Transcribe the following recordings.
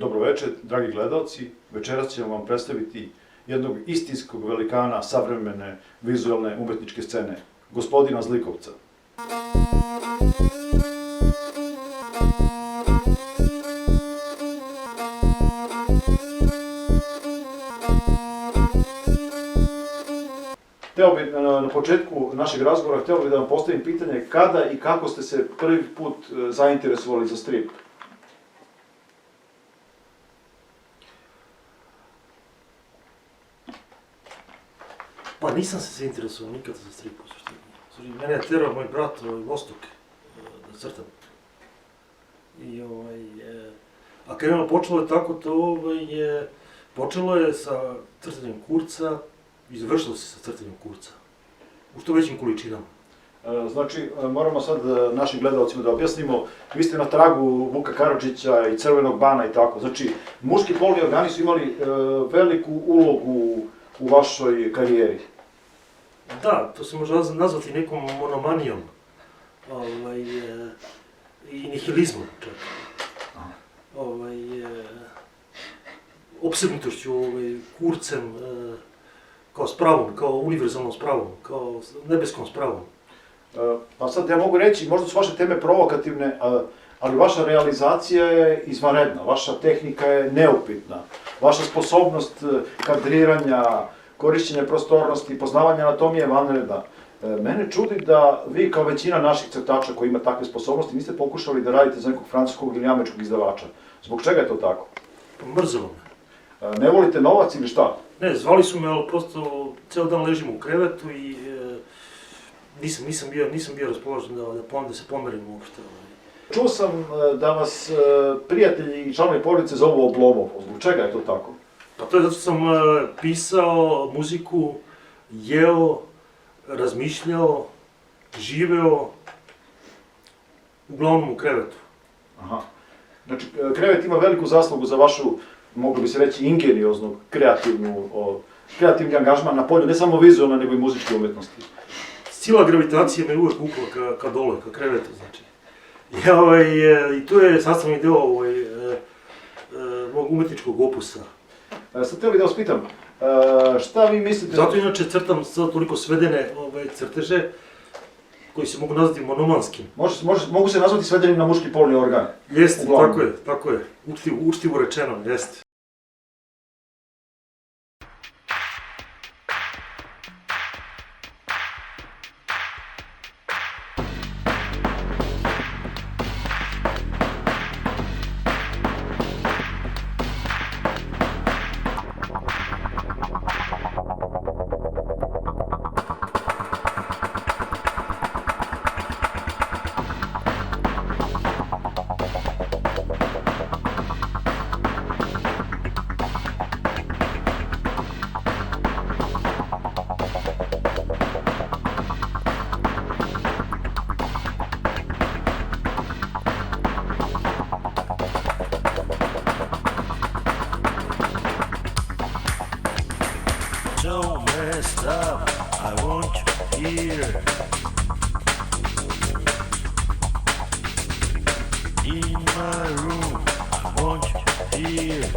Dobro večer, dragi gledalci. Večeras ćemo vam predstaviti jednog istinskog velikana savremene vizualne umetničke scene, gospodina Zlikovca. Hteo bih na početku našeg razgovora da vam postavim pitanje kada i kako ste se prvi put zainteresovali za strip? Pa nisam se interesovao nikada za strip u suštini. Mene je terao moj brat Vostok da crtam. A krenulo počelo je tako to, počelo je sa crtanjem kurca i završilo se sa crtanjem kurca. U što većim količinama. Znači, moramo sad našim gledalcima da objasnimo, vi ste na tragu Vuka Karadžića i Crvenog bana i tako. Znači, muški polni organi su imali veliku ulogu u vašoj karijeri. Da, to se može nazvati nekom monomanijom i nihilizmom čak. Opsednutošću kurcem kao spravom, kao univerzalnom spravom, kao nebeskom spravom. Pa sad ja mogu reći, možda su vaše teme provokativne, ali vaša realizacija je izvanredna, vaša tehnika je neupitna, vaša sposobnost kadriranja, korišćenja prostornosti, poznavanja anatomije je vanredna. Mene čudi da vi kao većina naših crtača koji ima takve sposobnosti niste pokušali da radite za nekog francuskog ili američkog izdavača. Zbog čega je to tako? Mrzelo me. Ne volite novac ili šta? Ne, zvali su me, ali prosto ceo dan ležim u krevetu i nisam bio raspoložen da se pomerim uopšte. Čuo sam da vas prijatelji i članovi porodice zovu Oblomov. Zbog čega je to tako? Pa to je zato što sam pisao muziku, jeo, razmišljao, živeo, uglavnom u krevetu. Aha. Znači, krevet ima veliku zaslugu za vašu, moglo bi se reći, ingenioznu, kreativni angažman na polju, ne samo vizualne, nego i muzičke umetnosti. Sila gravitacije me uvek upala ka dole, ka krevetu, znači. I tu je sastavni deo mog umetničkog opusa. Sad htio bih da vas pitam, šta vi mislite... Zato inače crtam sad toliko svedene crteže koji se mogu nazvati monomanskim. Mogu se nazvati svedenim na muški polni organ? Jeste, tako je. Učtivo rečeno, jeste. So messed up, I want you here. In my room, I want you here.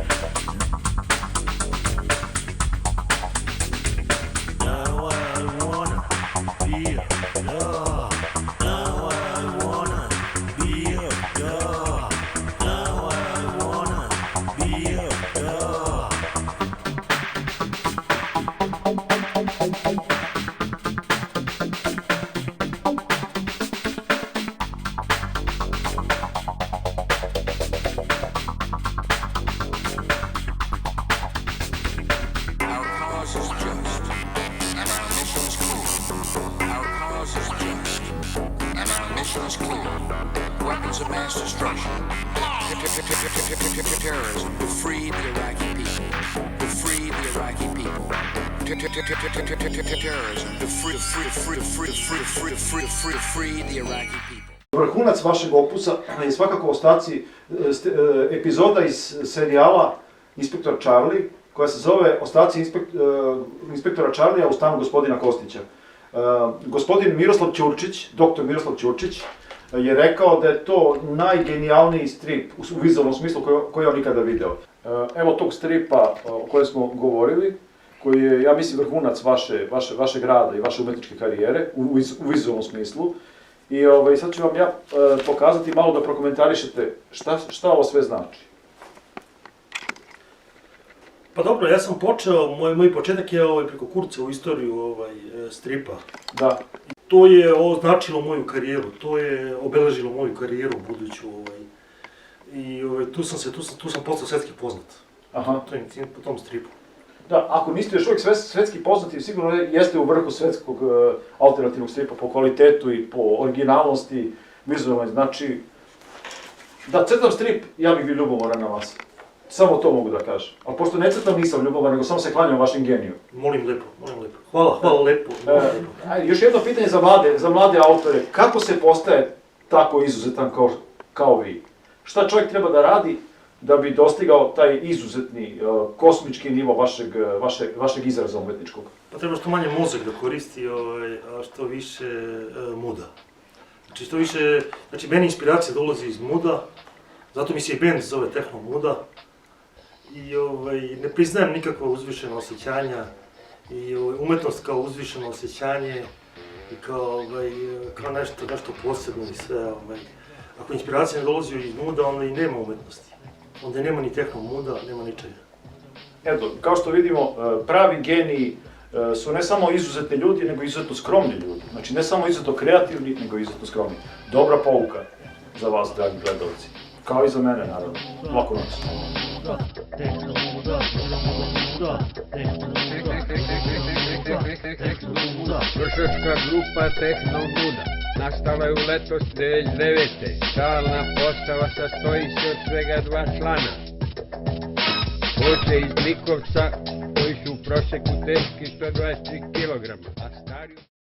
Now I wanna be a dog. Now I wanna be a dog. Now I wanna be a dog. Weapons of mass destruction. Terrorism to free the Iraqi people. To free the Iraqi people. Terrorism to free the Iraqi people. Vrhunac vašeg opusa je svakako ostaci epizoda iz serijala Inspektor Charlie, koja se zove Ostaci inspektora Charlija u stanu gospodina Kostića. Gospodin Miroslav Ćurčić, doktor Miroslav Ćurčić, je rekao da je to najgenijalniji strip u vizualnom smislu koji je on ikada video. Evo tog stripa o kojem smo govorili, koji je, ja mislim, vrhunac vašeg rada i vaše umetničke karijere u vizualnom smislu. I sad ću vam ja pokazati malo da prokomentarišete šta ovo sve znači. Pa dobro, ja sam počeo, moj početak je preko Kurca u istoriju stripa. Da. To je označilo moju karijeru, to je obeležilo moju karijeru buduću. I tu sam postao svetski poznat. Aha. Po tom stripu. Da, ako niste još uvijek svetski poznati, sigurno jeste u vrhu svetskog alternativnog stripa po kvalitetu i po originalnosti vizualnoj. Znači, da crtam strip, ja bih bio ljubomoran na vas. Samo to mogu da kažem. Ali pošto ne crtam, nisam ljubomoran, nego samo se klanjam vašem geniju. Molim lepo. Hvala lepo. Još jedno pitanje za mlade autore. Kako se postaje tako izuzetan kao vi? Šta čovjek treba da radi da bi dostigao taj izuzetni, kosmički nivo vašeg izraza umetničkog? Pa treba što manje mozak da koristi, a što više muda. Znači meni inspiracija dolazi iz muda, zato mi se i bend zove Tehno Muda. I ne priznajem nikakva uzvišena osjećanja i umetnost kao uzvišeno osjećanje i kao nešto posebno i sve. Ako inspiracija ne dolazi iz muda, onda i nema umetnosti. Onda nema ni Tehno Muda, nema ničega. Eto, kao što vidimo, pravi geniji su ne samo izuzetni ljudi, nego izuzetno skromni ljudi. Znači, ne samo izuzetno kreativni, nego izuzetno skromni. Dobra pouka za vas, dragi gledalci. Kao i za mene, naravno. Laku noć. Vršačka grupa Tehno Muda nastala je u leto 2009. Stalna postava sastoji se od svega 2 člana. Poče iz Likovca koji su u proseku teški 123 kg, a stari...